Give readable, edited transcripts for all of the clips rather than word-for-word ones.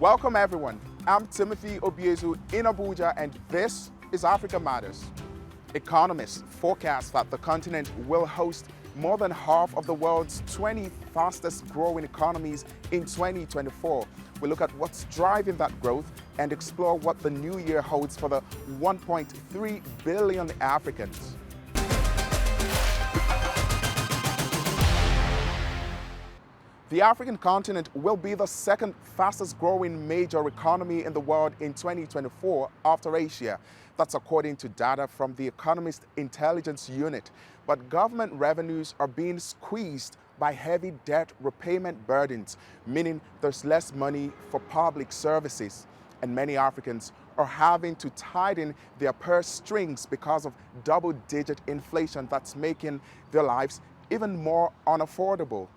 Welcome everyone. I'm Timothy Obiezu in Abuja and this is Africa Matters. Economists forecast that the continent will host more than half of the world's 20 fastest growing economies in 2024. We look at what's driving that growth and explore what the new year holds for the 1.3 billion Africans. The African continent will be the second fastest growing major economy in the world in 2024 after Asia. That's according to data from the Economists Intelligence Unit. But government revenues are being squeezed by heavy debt repayment burdens, meaning there's less money for public services. And many Africans are having to tighten their purse strings because of double-digit inflation that's making their lives even more unaffordable.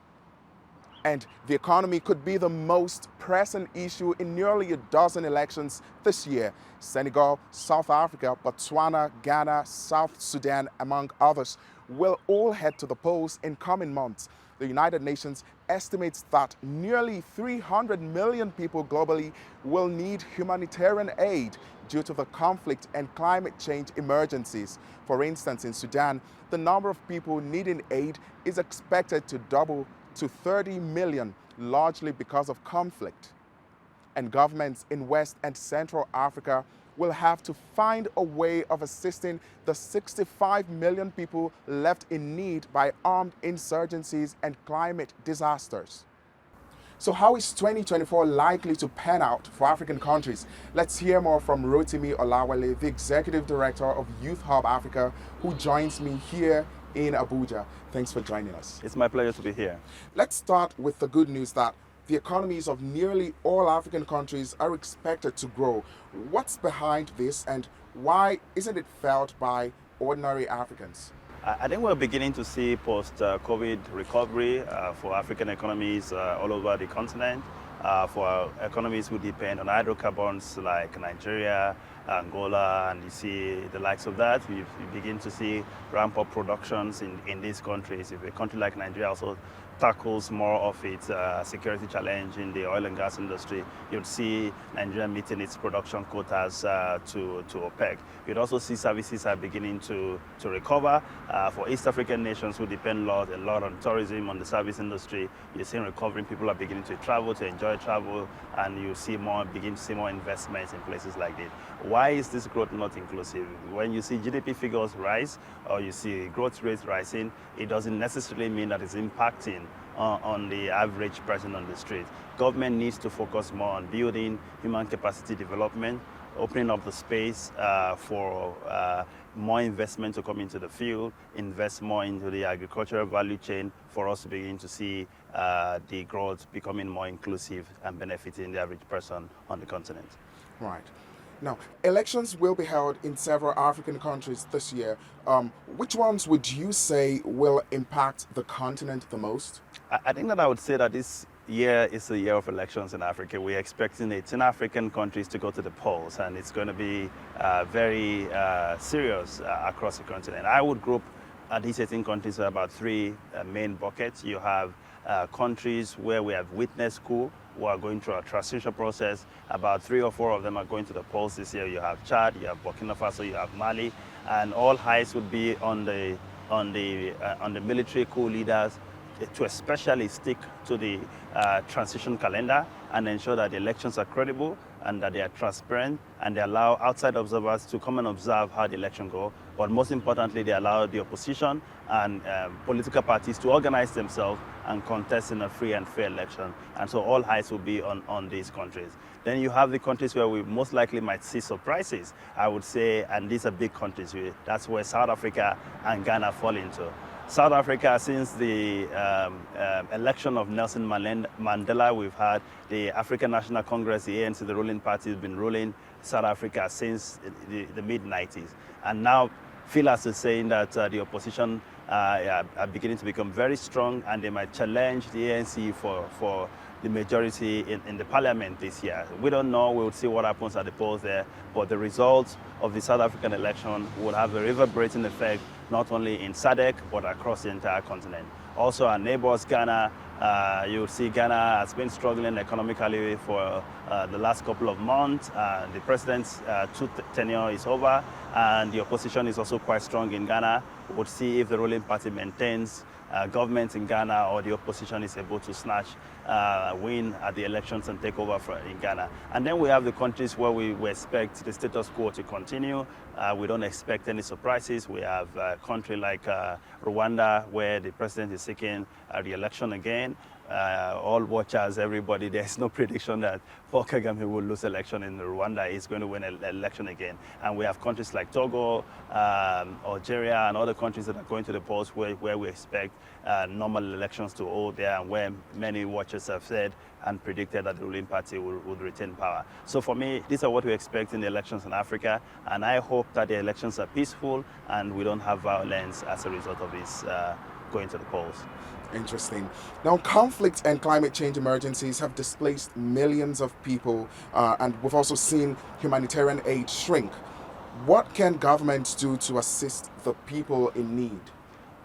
And the economy could be the most pressing issue in nearly a dozen elections this year. Senegal, South Africa, Botswana, Ghana, South Sudan, among others, will all head to the polls in coming months. The United Nations estimates that nearly 300 million people globally will need humanitarian aid due to the conflict and climate change emergencies. For instance, in Sudan, the number of people needing aid is expected to double to 30 million, largely because of conflict. And governments in West and Central Africa will have to find a way of assisting the 65 million people left in need by armed insurgencies and climate disasters. So how is 2024 likely to pan out for African countries? Let's hear more from Rotimi Olawale, the Executive Director of Youth Hub Africa, who joins me here in Abuja. Thanks for joining us. It's my pleasure to be here. Let's start with the good news that the economies of nearly all African countries are expected to grow. What's behind this and why isn't it felt by ordinary Africans? I think we're beginning to see post-COVID recovery for African economies all over the continent. For economies who depend on hydrocarbons like Nigeria, Angola, and you see the likes of that. You begin to see ramp-up productions in these countries. If a country like Nigeria also tackles more of its security challenge in the oil and gas industry, you'd see Nigeria meeting its production quotas to OPEC. You'd also see services are beginning to recover. For East African nations who depend a lot on tourism, on the service industry, you're seeing recovering. People are beginning to travel, to enjoy travel, and you begin to see more investments in places like this. Why is this growth not inclusive? When you see GDP figures rise or you see growth rates rising, it doesn't necessarily mean that it's impacting on the average person on the street. Government needs to focus more on building human capacity development, opening up the space for more investment to come into the field, invest more into the agricultural value chain for us to begin to see the growth becoming more inclusive and benefiting the average person on the continent. Right. Now, elections will be held in several African countries this year. Which ones would you say will impact the continent the most? I think that I would say that this year is a year of elections in Africa. We're expecting 18 African countries to go to the polls, and it's going to be very serious across the continent. I would group these 18 countries are about three main buckets. You have countries where we have witnessed coup, who are going through a transition process. About 3 or 4 of them are going to the polls this year. You have Chad, you have Burkina Faso, you have Mali, and all eyes would be on the military coup leaders to especially stick to the transition calendar and ensure that the elections are credible and that they are transparent, and they allow outside observers to come and observe how the election go. But most importantly, they allow the opposition and political parties to organize themselves and contest in a free and fair election. And so all eyes will be on these countries. Then you have the countries where we most likely might see surprises, I would say, and these are big countries. That's where South Africa and Ghana fall into. South Africa, since the election of Nelson Mandela, we've had the African National Congress, the ANC, the ruling party, has been ruling South Africa since the mid-90s. And now Philas is saying that the opposition are beginning to become very strong, and they might challenge the ANC for the majority in the parliament this year. We don't know. We'll see what happens at the polls there. But the results of the South African election will have a reverberating effect not only in SADC, but across the entire continent. Also our neighbors, Ghana, you'll see Ghana has been struggling economically for the last couple of months. The president's tenure is over, and the opposition is also quite strong in Ghana. We'll see if the ruling party maintains government in Ghana, or the opposition is able to snatch win at the elections and take over in Ghana. And then we have the countries where we expect the status quo to continue. We don't expect any surprises. We have a country like Rwanda, where the president is seeking re-election again. All watchers, everybody, there's no prediction that Paul Kagame will lose election in Rwanda. He's going to win an election again. And we have countries like Togo, Algeria, and other countries that are going to the polls where we expect normal elections to hold there, and where many watchers have said and predicted that the ruling party would retain power. So for me, these are what we expect in the elections in Africa, and I hope that the elections are peaceful and we don't have violence as a result of this going to the polls. Interesting. Now, conflict and climate change emergencies have displaced millions of people, and we've also seen humanitarian aid shrink. What can governments do to assist the people in need?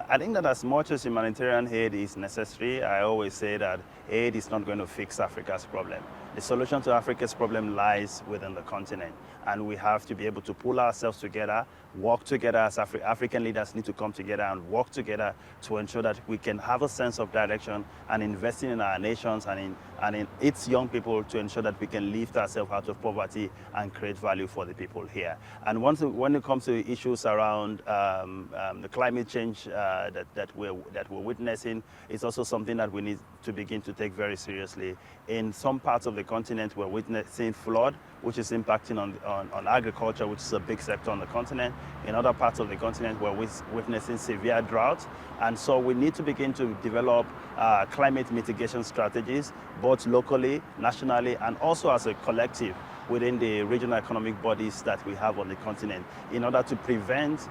I think that as much as humanitarian aid is necessary, I always say that aid is not going to fix Africa's problem. The solution to Africa's problem lies within the continent, and we have to be able to pull ourselves together, work together as African leaders need to come together and work together to ensure that we can have a sense of direction and investing in our nations and in its young people to ensure that we can lift ourselves out of poverty and create value for the people here. And when it comes to issues around the climate change that we're witnessing, it's also something that we need to begin to take very seriously. In some parts of the continent, we're witnessing flood, which is impacting on agriculture, which is a big sector on the continent. In other parts of the continent, we're witnessing severe drought. And so we need to begin to develop climate mitigation strategies, both locally, nationally, and also as a collective within the regional economic bodies that we have on the continent, in order to prevent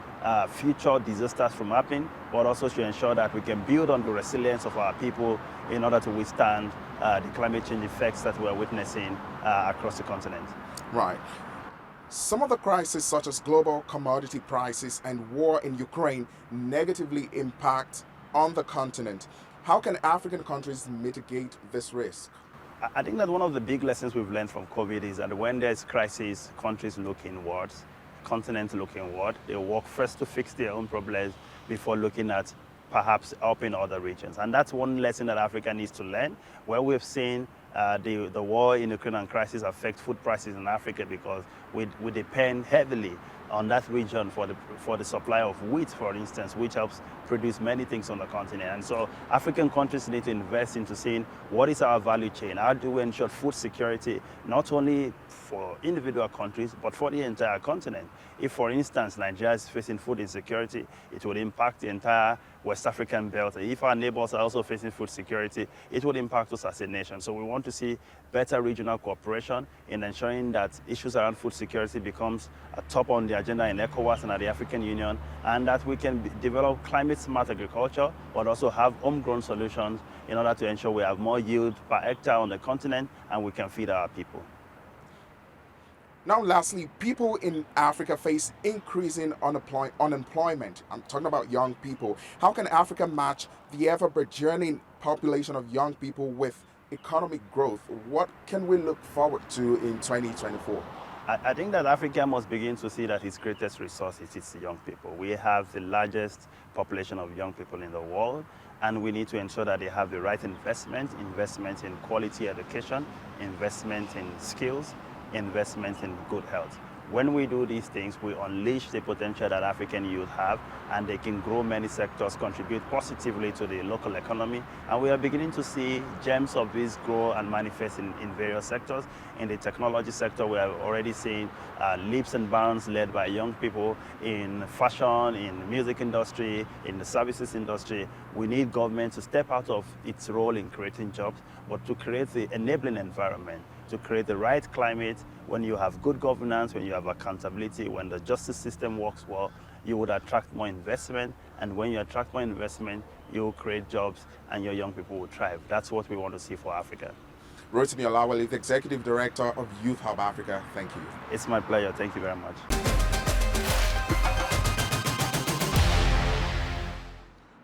future disasters from happening, but also to ensure that we can build on the resilience of our people in order to withstand the climate change effects that we're witnessing across the continent. Right. Some of the crises, such as global commodity prices and war in Ukraine, negatively impact on the continent. How can African countries mitigate this risk? I think that one of the big lessons we've learned from COVID is that when there's crisis, countries look inwards, continents look inward. They work first to fix their own problems before looking at perhaps helping other regions. And that's one lesson that Africa needs to learn, where we've seen the war in Ukraine and crisis affect food prices in Africa, because we depend heavily on that region for the supply of wheat, for instance, which helps produce many things on the continent. And so African countries need to invest into seeing what is our value chain, how do we ensure food security, not only for individual countries, but for the entire continent. If, for instance, Nigeria is facing food insecurity, it would impact the entire West African belt. If our neighbors are also facing food security, it would impact us as a nation. So we want to see better regional cooperation in ensuring that issues around food security becomes a top on the agenda in ECOWAS and at the African Union, and that we can develop climate-smart agriculture, but also have homegrown solutions in order to ensure we have more yield per hectare on the continent and we can feed our people. Now, lastly, people in Africa face increasing unemployment. I'm talking about young people. How can Africa match the ever-burgeoning population of young people with economic growth? What can we look forward to in 2024? I think that Africa must begin to see that its greatest resource is its young people. We have the largest population of young people in the world, and we need to ensure that they have the right investment in quality education, investment in skills, investment in good health. When we do these things, we unleash the potential that African youth have, and they can grow many sectors, contribute positively to the local economy. And we are beginning to see gems of this grow and manifest in various sectors. In the technology sector, we are already seeing leaps and bounds led by young people in fashion, in the music industry, in the services industry. We need government to step out of its role in creating jobs, but to create the enabling environment, to create the right climate. When you have good governance, when you have accountability, when the justice system works well, you would attract more investment. And when you attract more investment, you will create jobs and your young people will thrive. That's what we want to see for Africa. Rotimi Olawale, the Executive Director of Youth Hub Africa. Thank you. It's my pleasure. Thank you very much.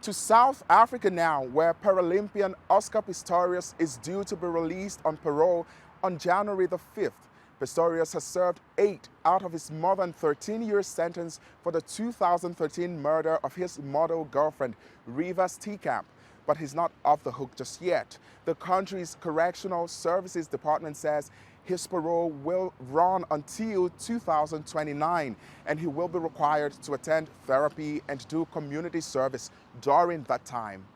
To South Africa now, where Paralympian Oscar Pistorius is due to be released on parole on January the 5th. Pistorius has served 8 out of his more than 13-year sentence for the 2013 murder of his model girlfriend, Reva Steenkamp. But he's not off the hook just yet. The country's Correctional Services Department says his parole will run until 2029, and he will be required to attend therapy and do community service during that time.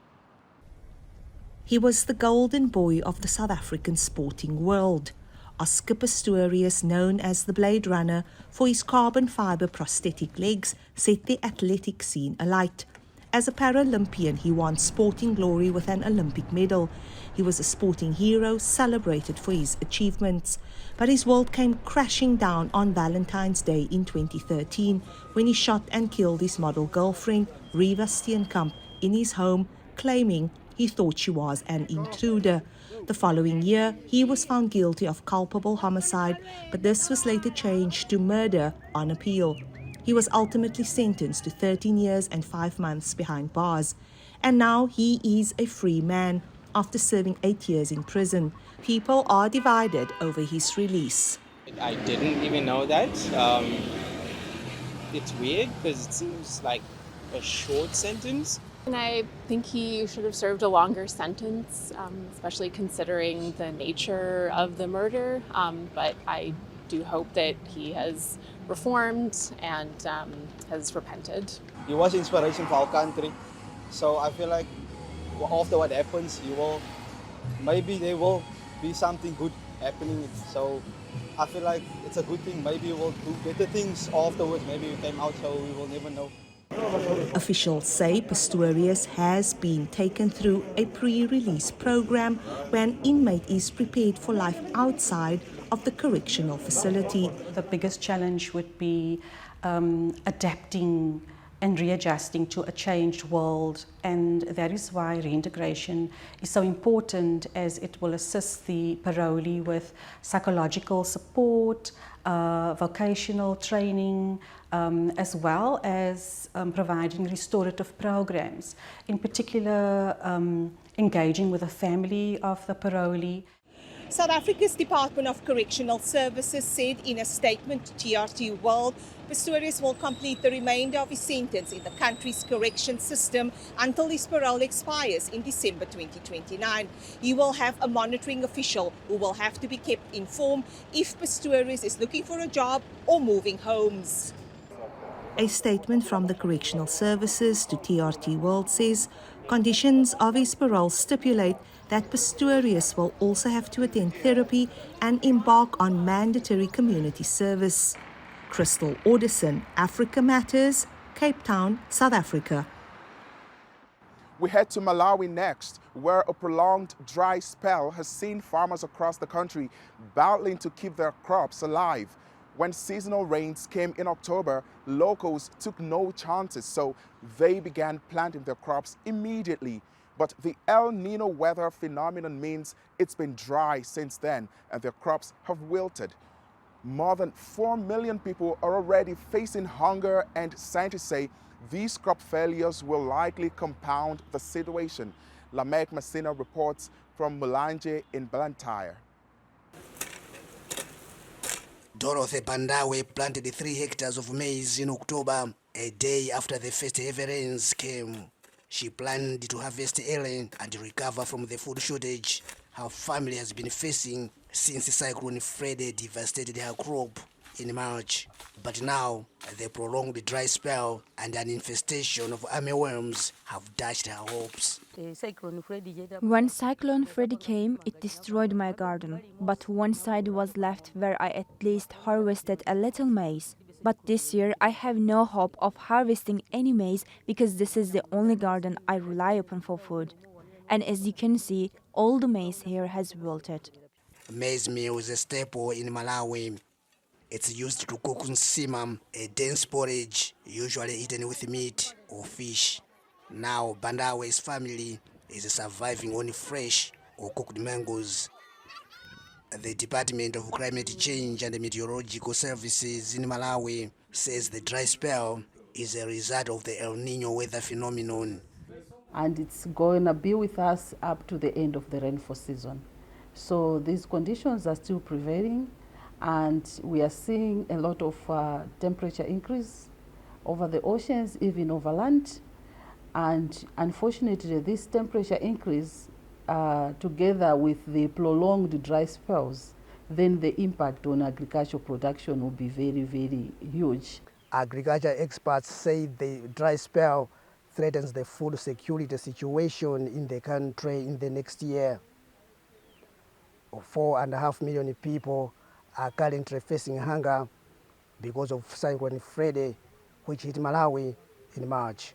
He was the golden boy of the South African sporting world. Oscar Pistorius, known as the Blade Runner for his carbon fiber prosthetic legs, set the athletic scene alight. As a Paralympian, he won sporting glory with an Olympic medal. He was a sporting hero celebrated for his achievements. But his world came crashing down on Valentine's Day in 2013 when he shot and killed his model girlfriend, Reva Steenkamp, in his home, claiming he thought she was an intruder. The following year, he was found guilty of culpable homicide, but this was later changed to murder on appeal. He was ultimately sentenced to 13 years and 5 months behind bars. And now he is a free man after serving 8 years in prison. People are divided over his release. I didn't even know that. It's weird because it seems like a short sentence. And I think he should have served a longer sentence, especially considering the nature of the murder. But I do hope that he has reformed and has repented. He was inspiration for our country. So I feel like after what happens, maybe there will be something good happening. So I feel like it's a good thing. Maybe we'll do better things afterwards. Maybe we came out, so we will never know. Officials say Pistorius has been taken through a pre-release program where an inmate is prepared for life outside of the correctional facility. The biggest challenge would be adapting and readjusting to a changed world, and that is why reintegration is so important, as it will assist the parolee with psychological support, vocational training, as well as providing restorative programs, in particular engaging with the family of the parolee. South Africa's Department of Correctional Services said in a statement to TRT World, Pistorius will complete the remainder of his sentence in the country's correction system until his parole expires in December 2029. He will have a monitoring official who will have to be kept informed if Pistorius is looking for a job or moving homes. A statement from the Correctional Services to TRT World says conditions of his parole stipulate that Pistorius will also have to attend therapy and embark on mandatory community service. Crystal Alderson, Africa Matters, Cape Town, South Africa. We head to Malawi next, where a prolonged dry spell has seen farmers across the country battling to keep their crops alive. When seasonal rains came in October, locals took no chances, so they began planting their crops immediately. But the El Nino weather phenomenon means it's been dry since then, and their crops have wilted. More than 4 million people are already facing hunger, and scientists say these crop failures will likely compound the situation. Lamek Messina reports from Mulanje in Blantyre. Dorothy Bandawe planted 3 hectares of maize in October, a day after the first heavy rains came. She planned to harvest early and recover from the food shortage her family has been facing since Cyclone Freddy devastated her crop in March. But now, the prolonged dry spell and an infestation of armyworms have dashed her hopes. When Cyclone Freddy came, it destroyed my garden, but one side was left where I at least harvested a little maize. But this year I have no hope of harvesting any maize because this is the only garden I rely upon for food. And as you can see, all the maize here has wilted. Maize meal is a staple in Malawi. It's used to cook nsima, a dense porridge usually eaten with meat or fish. Now Bandawe's family is surviving on fresh or cooked mangoes. The Department of Climate Change and Meteorological Services in Malawi says the dry spell is a result of the El Nino weather phenomenon. and it's going to be with us up to the end of the rainfall season. So these conditions are still prevailing, and we are seeing a lot of temperature increase over the oceans, even over land. And unfortunately, this temperature increase, together with the prolonged dry spells, then the impact on agricultural production will be very, very huge. Agriculture experts say the dry spell threatens the food security situation in the country in the next year. 4.5 million people are currently facing hunger because of Cyclone Freddy, which hit Malawi in March.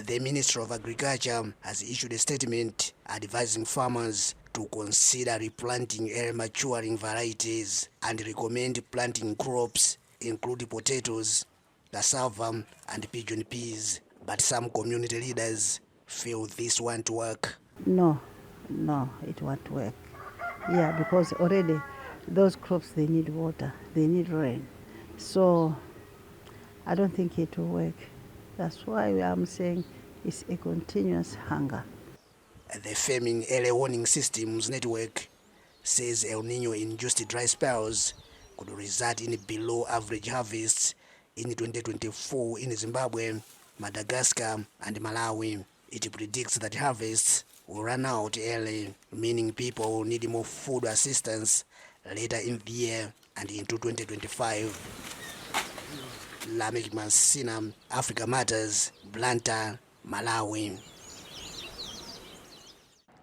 The Minister of Agriculture has issued a statement advising farmers to consider replanting early maturing varieties and recommend planting crops including potatoes, cassava, and pigeon peas. But some community leaders feel this won't work. No, it won't work. Yeah, because already those crops, they need water, they need rain. So I don't think it will work. That's why I'm saying it's a continuous hunger. The Farming Early Warning Systems Network says El Nino-induced dry spells could result in below average harvests in 2024 in Zimbabwe, Madagascar, and Malawi. It predicts that harvests will run out early, meaning people will need more food assistance later in the year and into 2025. Lamek Masina, Africa Matters, Blantyre, Malawi.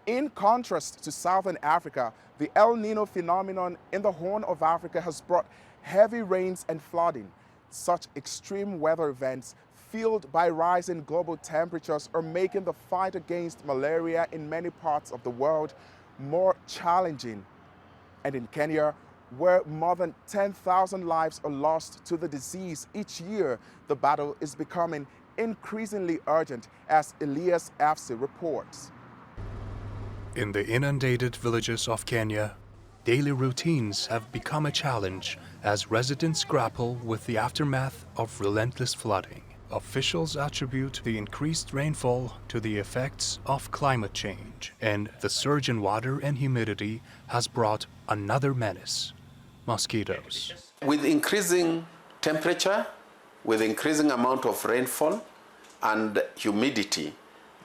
In contrast to Southern Africa, the El Nino phenomenon in the Horn of Africa has brought heavy rains and flooding. Such extreme weather events, fueled by rising global temperatures, are making the fight against malaria in many parts of the world more challenging. And in Kenya, where more than 10,000 lives are lost to the disease each year, the battle is becoming increasingly urgent, as Elias Afsi reports. In the inundated villages of Kenya, daily routines have become a challenge as residents grapple with the aftermath of relentless flooding. Officials attribute the increased rainfall to the effects of climate change, and the surge in water and humidity has brought another menace: mosquitoes. With increasing temperature, with increasing amount of rainfall and humidity,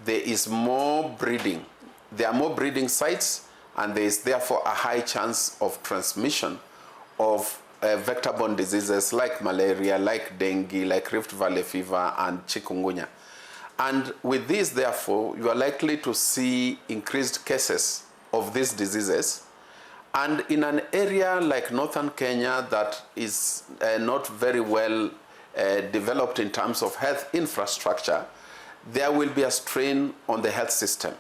there is more breeding. There are more breeding sites, and there is therefore a high chance of transmission of vector-borne diseases like malaria, like dengue, like Rift Valley fever, and chikungunya. And with this, therefore, you are likely to see increased cases of these diseases. And in an area like northern Kenya that is not very well developed in terms of health infrastructure, there will be a strain on the health system.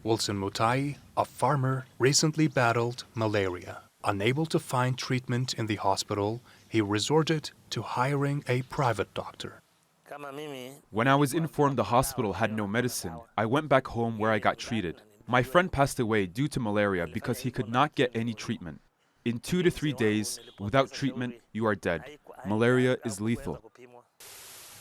Wilson Mutai, a farmer, recently battled malaria. Unable to find treatment in the hospital, he resorted to hiring a private doctor. When I was informed the hospital had no medicine, I went back home where I got treated. My friend passed away due to malaria because he could not get any treatment. In 2 to 3 days, without treatment, you are dead. Malaria is lethal.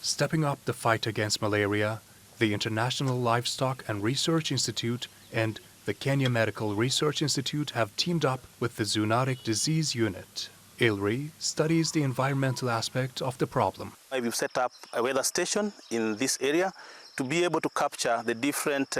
Stepping up the fight against malaria, the International Livestock and Research Institute and the Kenya Medical Research Institute have teamed up with the Zoonotic Disease Unit. ILRI studies the environmental aspect of the problem. We've set up a weather station in this area to be able to capture the different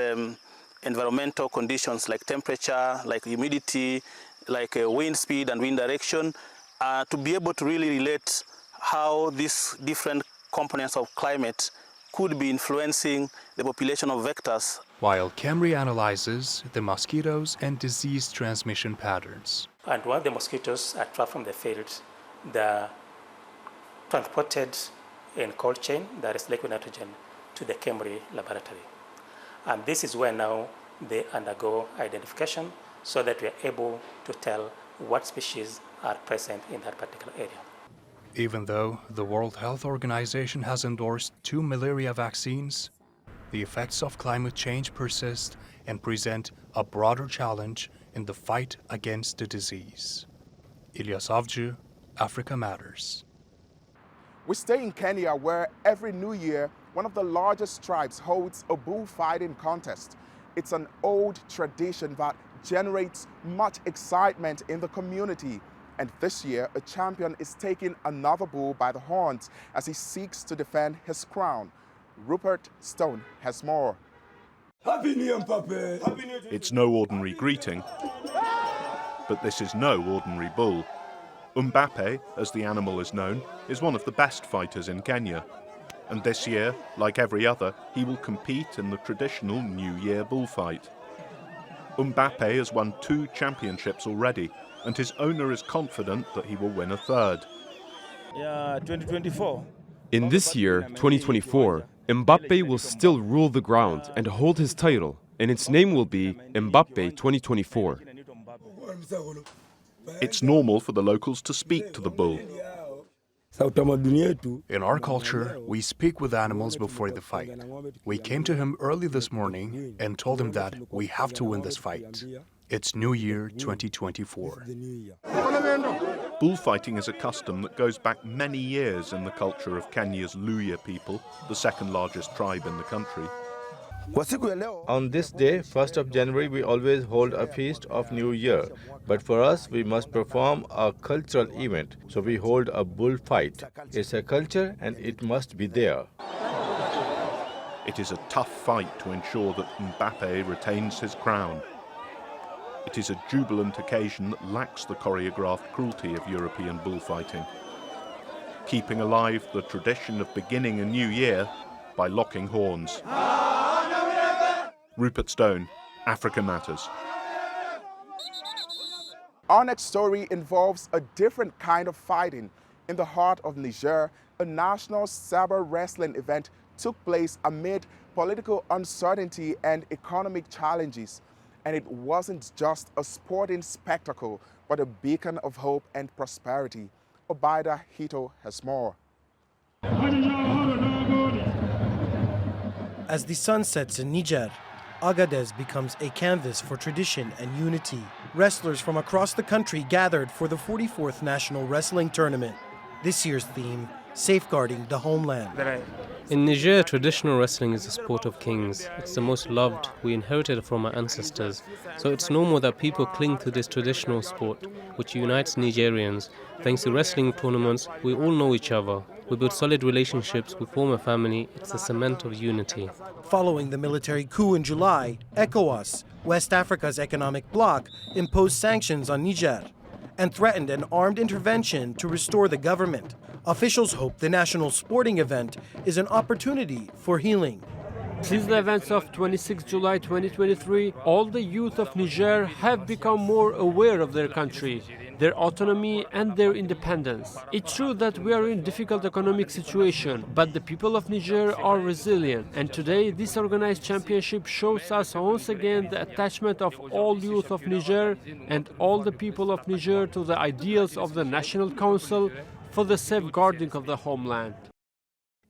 environmental conditions like temperature, like humidity, like wind speed and wind direction, to be able to really relate how these different components of climate could be influencing the population of vectors. While KEMRI analyzes the mosquitoes and disease transmission patterns. And when the mosquitoes are trapped from the field, they're transported in cold chain, that is liquid nitrogen, to the KEMRI laboratory. And this is where now they undergo identification so that we are able to tell what species are present in that particular area. Even though the World Health Organization has endorsed 2 malaria vaccines, the effects of climate change persist and present a broader challenge in the fight against the disease. Ilyas Avcı, Africa Matters. We stay in Kenya, where every new year one of the largest tribes holds a bullfighting contest. It's an old tradition that generates much excitement in the community. And this year, a champion is taking another bull by the horns as he seeks to defend his crown. Rupert Stone has more. It's no ordinary greeting, but this is no ordinary bull. Mbappe, as the animal is known, is one of the best fighters in Kenya. And this year, like every other, he will compete in the traditional New Year bullfight. Mbappe has won 2 championships already, and his owner is confident that he will win a third. 2024. In this year, 2024, Mbappe will still rule the ground and hold his title, and its name will be Mbappe 2024. It's normal for the locals to speak to the bull. In our culture, we speak with animals before the fight. We came to him early this morning and told him that we have to win this fight. It's New Year 2024. Bullfighting is a custom that goes back many years in the culture of Kenya's Luhya people, the second largest tribe in the country. On this day, 1st of January, we always hold a feast of New Year. But for us, we must perform a cultural event. So we hold a bullfight. It's a culture and it must be there. It is a tough fight to ensure that Mbappe retains his crown. It is a jubilant occasion that lacks the choreographed cruelty of European bullfighting, keeping alive the tradition of beginning a new year by locking horns. Rupert Stone, Africa Matters. Our next story involves a different kind of fighting. In the heart of Niger, a national saber wrestling event took place amid political uncertainty and economic challenges. And it wasn't just a sporting spectacle, but a beacon of hope and prosperity. Obaida Hito has more. As the sun sets in Niger, Agadez becomes a canvas for tradition and unity. Wrestlers from across the country gathered for the 44th National Wrestling Tournament. This year's theme, safeguarding the homeland. In Niger, traditional wrestling is a sport of kings. It's the most loved. We inherited it from our ancestors. So it's normal that people cling to this traditional sport, which unites Nigerians. Thanks to wrestling tournaments, we all know each other. We build solid relationships, we form a family. It's a cement of unity. Following the military coup in July, ECOWAS, West Africa's economic bloc, imposed sanctions on Niger and threatened an armed intervention to restore the government. Officials hope the national sporting event is an opportunity for healing. Since the events of 26 July 2023, all the youth of Niger have become more aware of their country, their autonomy and their independence. It's true that we are in a difficult economic situation, but the people of Niger are resilient. And today, this organized championship shows us once again the attachment of all youth of Niger and all the people of Niger to the ideals of the National Council for the safeguarding of the homeland.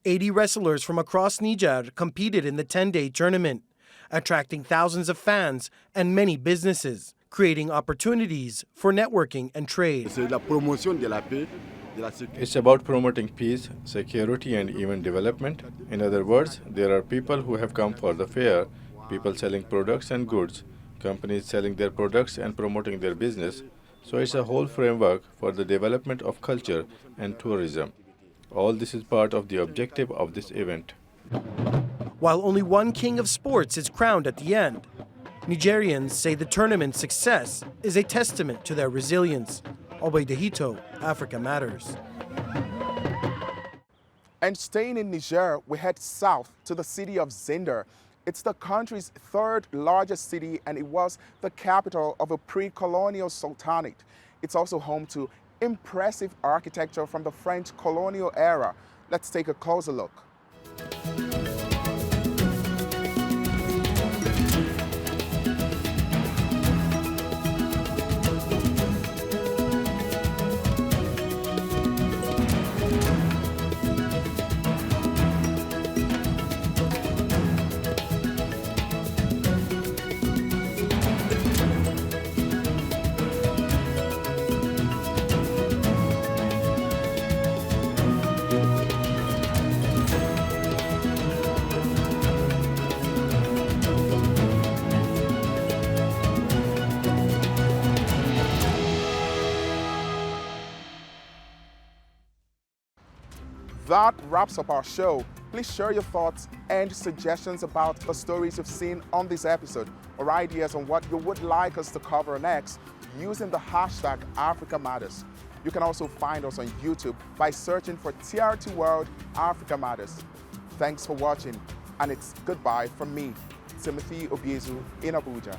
80 wrestlers from across Niger competed in the 10-day tournament, attracting thousands of fans and many businesses, creating opportunities for networking and trade. It's about promoting peace, security, and even development. In other words, there are people who have come for the fair, people selling products and goods, companies selling their products and promoting their business. So it's a whole framework for the development of culture and tourism. All this is part of the objective of this event. While only one king of sports is crowned at the end, Nigerians say the tournament's success is a testament to their resilience. Obaida Hito, Africa Matters. And staying in Niger, we head south to the city of Zinder. It's the country's third largest city, and it was the capital of a pre-colonial sultanate. It's also home to impressive architecture from the French colonial era. Let's take a closer look. That wraps up our show. Please share your thoughts and suggestions about the stories you've seen on this episode or ideas on what you would like us to cover next using the hashtag Africa Matters. You can also find us on YouTube by searching for TRT World Africa Matters. Thanks for watching, and it's goodbye from me, Timothy Obiezu in Abuja.